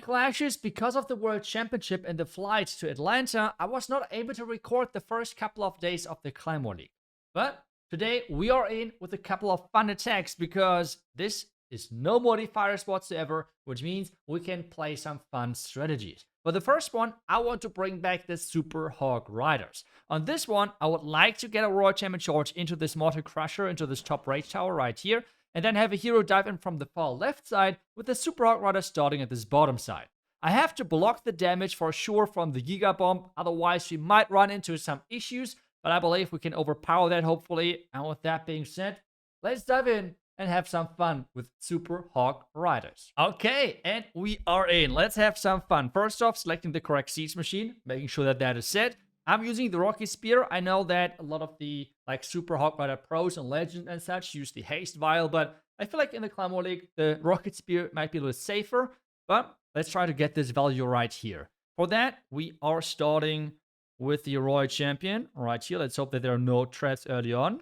clashes because of the World Championship and the flight to Atlanta. I was not able to record the first couple of days of the Clan War League. But today we are in with a couple of fun attacks because this is no modifiers whatsoever, which means we can play some fun strategies. For the first one, I want to bring back the Super Hog Riders. On this one, I would like to get a Royal Champion charge into this Mortar Crusher, into this top rage tower right here, and then have a hero dive in from the far left side with the Super Hog Rider starting at this bottom side. I have to block the damage for sure from the Giga Bomb, otherwise we might run into some issues, but I believe we can overpower that hopefully. And with that being said, let's dive in and have some fun with Super Hog Riders. Okay, and we are in. Let's have some fun. First off, selecting the correct siege machine, making sure that that is set. I'm using the Rocket Spear. I know that a lot of the Super Hog Rider pros and legends and such use the Haste Vial, but I feel like in the Clan War League, the Rocket Spear might be a little safer. But let's try to get this value right here. For that, we are starting with the Royal Champion right here. Let's hope that there are no traps early on.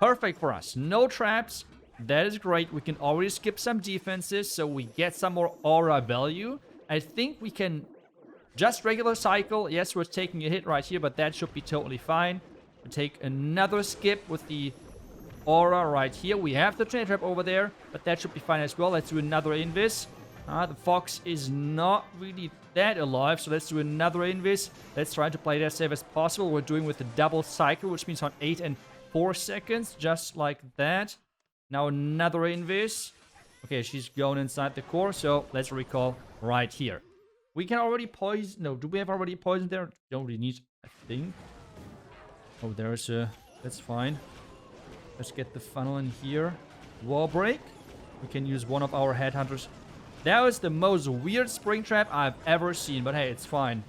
Perfect for us. No traps. That is great. We can already skip some defenses, so we get some more aura value. I think we can just regular cycle. Yes, we're taking a hit right here, but that should be totally fine. We'll take another skip with the aura right here. We have the train trap over there, but that should be fine as well. Let's do another invis. The fox is not really that alive, so let's do another invis. Let's try to play it as safe as possible. We're doing with the double cycle, which means on 8 and 4 seconds, just like that. Now another invis. Okay, she's going inside the core, so let's recall right here. We can already poison. No, do we have already poison there? Don't really need, I think. Oh, there's a. That's fine. Let's get the funnel in here. Wall break. We can use one of our headhunters. That was the most weird spring trap I've ever seen, but hey, it's fine.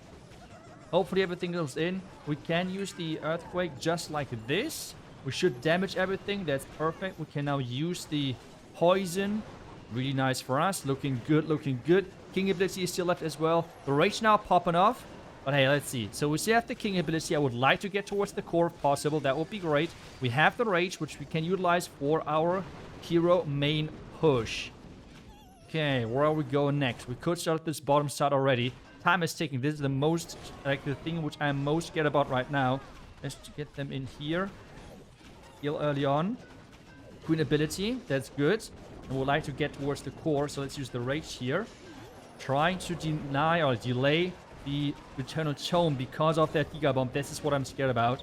Hopefully everything goes in. We can use the earthquake just like this. We should damage everything. That's perfect. We can now use the poison. Really nice for us. Looking good, looking good. King ability is still left as well. The rage now popping off. But hey, let's see. So we still have the king ability. I would like to get towards the core if possible. That would be great. We have the rage, which we can utilize for our hero main push. Okay, where are we going next? We could start this bottom side already. Time is ticking. This is the most, the thing which I'm most scared about right now. Let's get them in here. Heal early on. Queen ability, that's good. And we'd like to get towards the core, so let's use the rage here. Trying to deny or delay the Eternal Tome because of that Giga Bomb. This is what I'm scared about.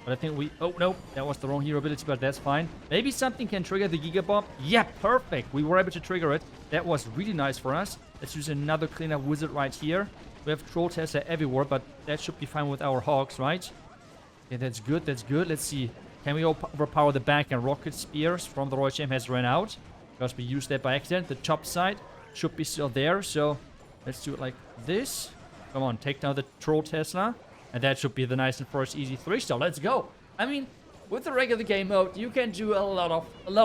But I think we... Oh, no. That was the wrong hero ability, but that's fine. Maybe something can trigger the Giga Bomb. Yeah, perfect. We were able to trigger it. That was really nice for us. Let's use another cleanup wizard right here. We have Troll Tesla everywhere, but that should be fine with our Hogs, right? Yeah, that's good. That's good. Let's see. Can we overpower the back and Rocket Spears from the Royal Champ has run out? Because we used that by accident. The top side should be still there. So let's do it like this. Come on, take down the Troll Tesla. And that should be the nice and first easy 3-star. Let's go. I mean, with the regular game mode, you can do a lot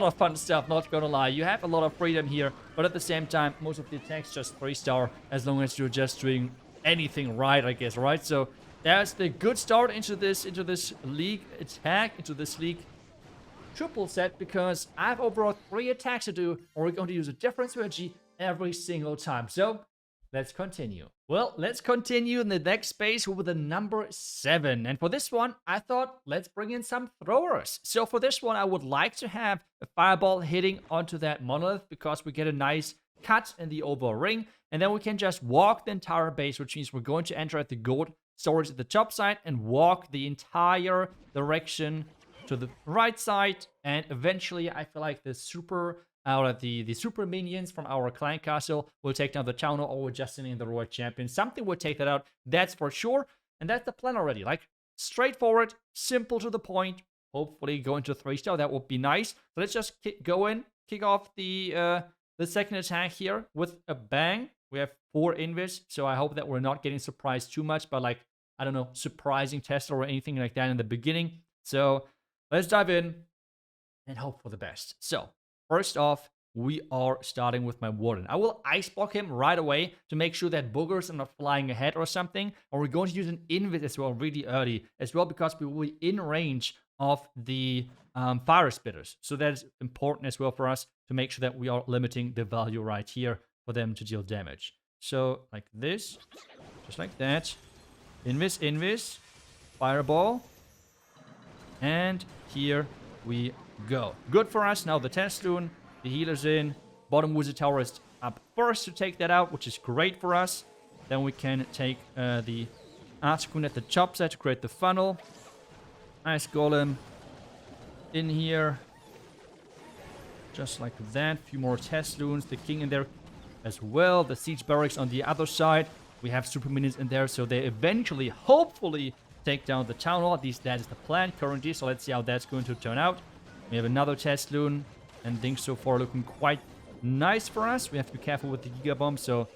of fun stuff, not gonna lie. You have a lot of freedom here. But at the same time, most of the attacks just 3-star. As long as you're just doing anything right, I guess, right? So that's the good start into this league attack, into this league triple set, because I have overall 3 attacks to do, and we're going to use a different strategy every single time. So let's continue. Well, let's continue in the next space with the number 7. And for this one, I thought, let's bring in some throwers. So for this one, I would like to have a fireball hitting onto that monolith, because we get a nice cut in the overall ring. And then we can just walk the entire base, which means we're going to enter at the gold storage at the top side and walk the entire direction to the right side. And eventually, I feel like the super minions from our clan castle will take down the town hall, or we're just sitting in the Royal Champion. Something will take that out, that's for sure. And that's the plan already. Like, straightforward, simple to the point. Hopefully going to 3-star, that would be nice. So let's just go in, kick off the second attack here with a bang. We have 4 invis, so I hope that we're not getting surprised too much by, like, I don't know, surprising Tesla or anything like that in the beginning. So let's dive in and hope for the best. So first off, we are starting with my Warden. I will ice block him right away to make sure that boogers are not flying ahead or something. Or we're going to use an invis as well really early as well, because we will be in range of the fire spitters. So that is important as well for us to make sure that we are limiting the value right here for them to deal damage. So, like this. Just like that. Invis, invis. Fireball. And here we go. Good for us. Now the Testoon. The healer's in. Bottom wizard tower is up first to take that out, which is great for us. Then we can take the Article at the top side to create the funnel. Nice golem in here. Just like that. A few more Testoons. The king in there as well. The siege barracks on the other side. We have super minions in there, so they eventually, hopefully, take down the town hall. At least that is the plan currently, so let's see how that's going to turn out. We have another Testoon, and things so far looking quite nice for us. We have to be careful with the Giga Bomb, so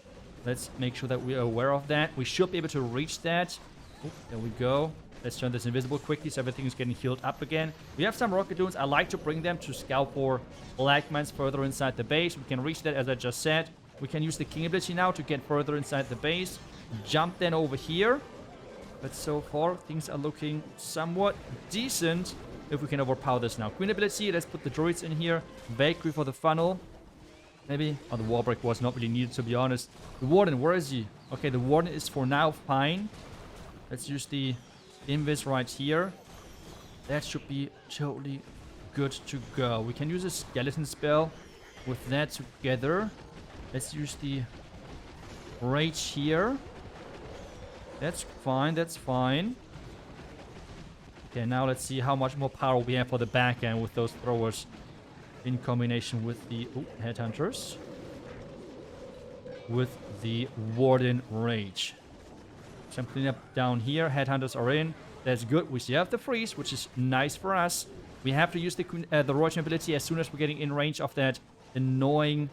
let's make sure that we are aware of that. We should be able to reach that. Oh, there we go. Let's turn this invisible quickly so everything is getting healed up again. We have some rocket dunes. I like to bring them to scout for black mines further inside the base. We can reach that, as I just said. We can use the king ability now to get further inside the base. Jump then over here. But so far, things are looking somewhat decent. If we can overpower this now. Queen ability, let's put the druids in here. Valkyrie for the funnel. Maybe. Oh, the wall break was not really needed, to be honest. The warden, where is he? Okay, the warden is for now fine. Let's use the invis right here. That should be totally good to go. We can use a skeleton spell with that together. Let's use the rage here. That's fine, that's fine. Okay, now let's see how much more power we have for the back end with those throwers in combination with the headhunters. With the warden rage. Some cleanup down here. Headhunters are in. That's good. We still have the freeze, which is nice for us. We have to use the roach ability as soon as we're getting in range of that annoying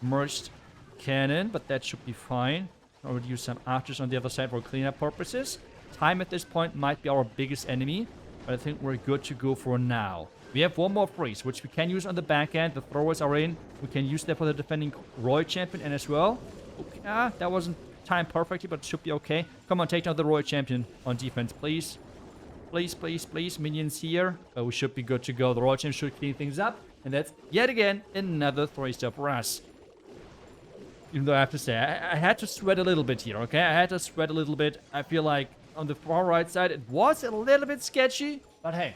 merged cannon, but that should be fine. I would use some archers on the other side for cleanup purposes. Time at this point might be our biggest enemy, but I think we're good to go for now. We have one more freeze, which we can use on the back end. The throwers are in. We can use that for the defending royal champion and as well. Okay, that wasn't timed perfectly, but it should be okay. Come on, take down the royal champion on defense, please. Please, please, please. Minions here. We should be good to go. The royal champion should clean things up. And that's, yet again, another 3-star for us. Even though I have to say, I had to sweat a little bit here, okay? I had to sweat a little bit. I feel like on the far right side, it was a little bit sketchy. But hey,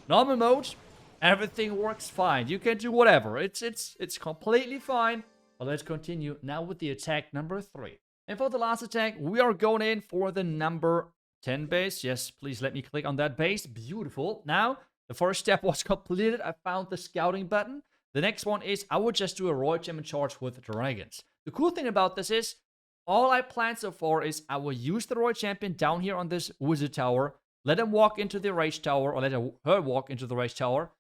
normal mode, everything works fine. You can do whatever. It's completely fine. But let's continue now with the attack number 3. And for the last attack, we are going in for the number 10 base. Yes, please let me click on that base. Beautiful. Now, the first step was completed. I found the scouting button. The next one is I would just do a royal champion charge with dragons. The cool thing about this is, all I planned so far is I will use the royal champion down here on this wizard tower, let him walk into the rage tower, or let her walk into the rage tower,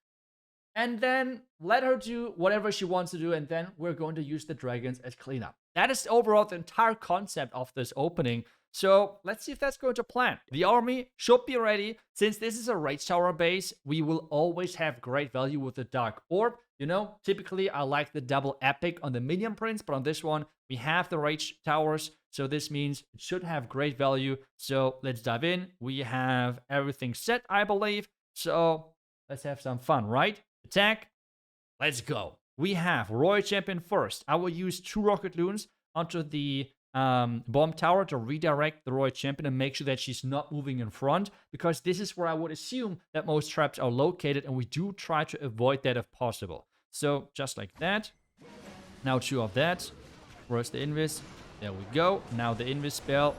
and then let her do whatever she wants to do, and then we're going to use the dragons as cleanup. That is overall the entire concept of this opening. So let's see if that's going to plan. The army should be ready. Since this is a rage tower base, we will always have great value with the dark orb. You know, typically I like the double epic on the minion prints, but on this one, we have the rage towers. So this means it should have great value. So let's dive in. We have everything set, I believe. So let's have some fun, right? Attack. Let's go. We have royal champion first. I will use 2 rocket loons onto the bomb tower to redirect the royal champion and make sure that she's not moving in front, because this is where I would assume that most traps are located, and we do try to avoid that if possible. So just like that. Now 2 of that. Where's the invis? There we go. Now the invis spell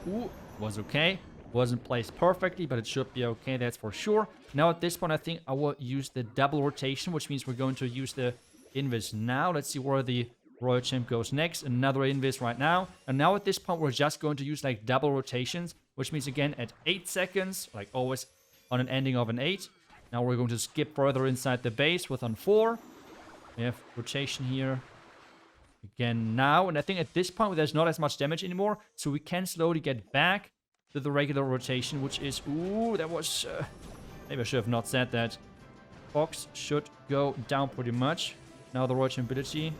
was okay. Wasn't placed perfectly, but it should be okay, that's for sure. Now at this point I think I will use the double rotation, which means we're going to use the invis now. Let's see where the royal champ goes next. Another invis right now. And now at this point we're just going to use like double rotations, which means again at 8 seconds, like always on an ending of an 8. Now we're going to skip further inside the base with on 4. We have rotation here again now. And I think at this point there's not as much damage anymore, so we can slowly get back to the regular rotation, which is, that was, maybe I should have not said that. Hogs should go down pretty much. Now the royal champ ability.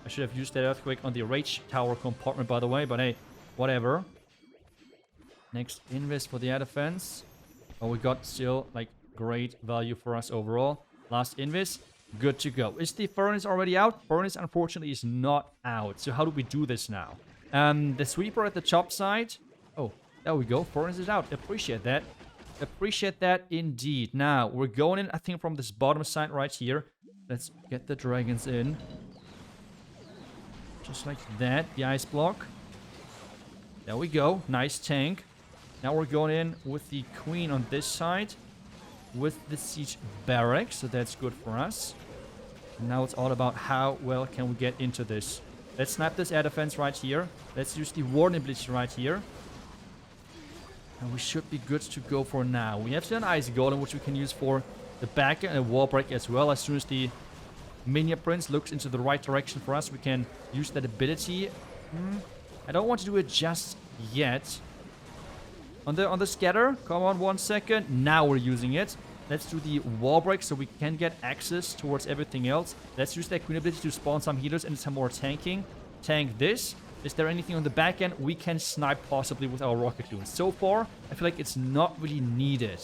I should have used that earthquake on the rage tower compartment, by the way, but hey, whatever. Next invis for the air defense. Oh, we got still like great value for us overall. Last invis, good to go. Is the furnace already out? Furnace unfortunately is not out. So how do we do this now? The sweeper at the top side. Oh, there we go. Furnace it out. Appreciate that. Appreciate that indeed. Now, we're going in, I think, from this bottom side right here. Let's get the dragons in. Just like that. The ice block. There we go. Nice tank. Now we're going in with the queen on this side. With the siege barracks. So that's good for us. And now it's all about how well can we get into this. Let's snap this air defense right here. Let's use the warning blitz right here. And we should be good to go for now. We have an ice golem, which we can use for the back and a wall break as well. As soon as the minion prince looks into the right direction for us, we can use that ability. I don't want to do it just yet. On the scatter, come on 1 second. Now we're using it. Let's do the wall break so we can get access towards everything else. Let's use that queen ability to spawn some healers and some more tanking. Tank this. Is there anything on the back end we can snipe possibly with our rocket loons? So far, I feel like it's not really needed.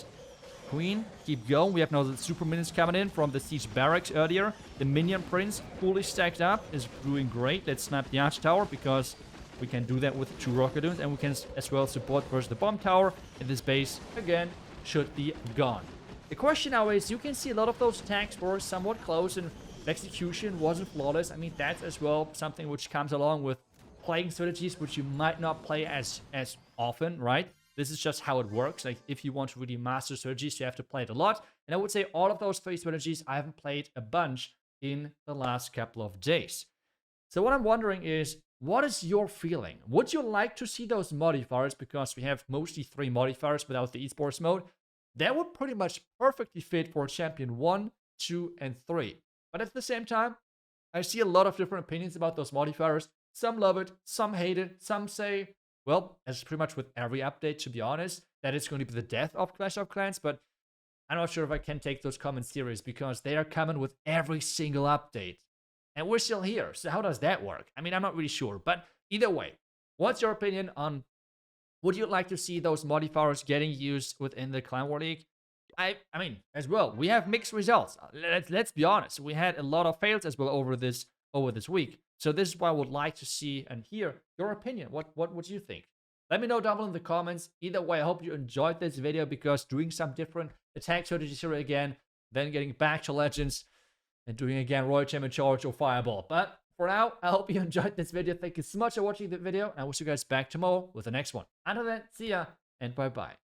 Queen, keep going. We have now the super minions coming in from the siege barracks earlier. The minion prince, fully stacked up, is doing great. Let's snap the arch tower because we can do that with 2 rocket loons. And we can as well support versus the bomb tower. And this base, again, should be gone. The question now is, you can see a lot of those attacks were somewhat close and the execution wasn't flawless. I mean, that's as well something which comes along with playing strategies which you might not play as often, right? This is just how it works. Like, if you want to really master strategies, you have to play it a lot. And I would say all of those 3 strategies I haven't played a bunch in the last couple of days. So what I'm wondering is, what is your feeling? Would you like to see those modifiers? Because we have mostly 3 modifiers without the esports mode. That would pretty much perfectly fit for champion 1, 2, and 3. But at the same time, I see a lot of different opinions about those modifiers. Some love it, some hate it, some say, well, as pretty much with every update, to be honest, that it's going to be the death of Clash of Clans, but I'm not sure if I can take those comments serious because they are coming with every single update. And we're still here, so how does that work? I mean, I'm not really sure, but either way, what's your opinion on, would you like to see those modifiers getting used within the Clan War League? I mean, as well, we have mixed results. Let's be honest. We had a lot of fails as well over this week. So this is why I would like to see and hear your opinion. What would you think? Let me know down below in the comments. Either way, I hope you enjoyed this video because doing some different attack strategies here again, then getting back to Legends and doing again Royal Champion Charge or Fireball. But for now, I hope you enjoyed this video. Thank you so much for watching the video. And I will see you guys back tomorrow with the next one. Until then, see ya and bye-bye.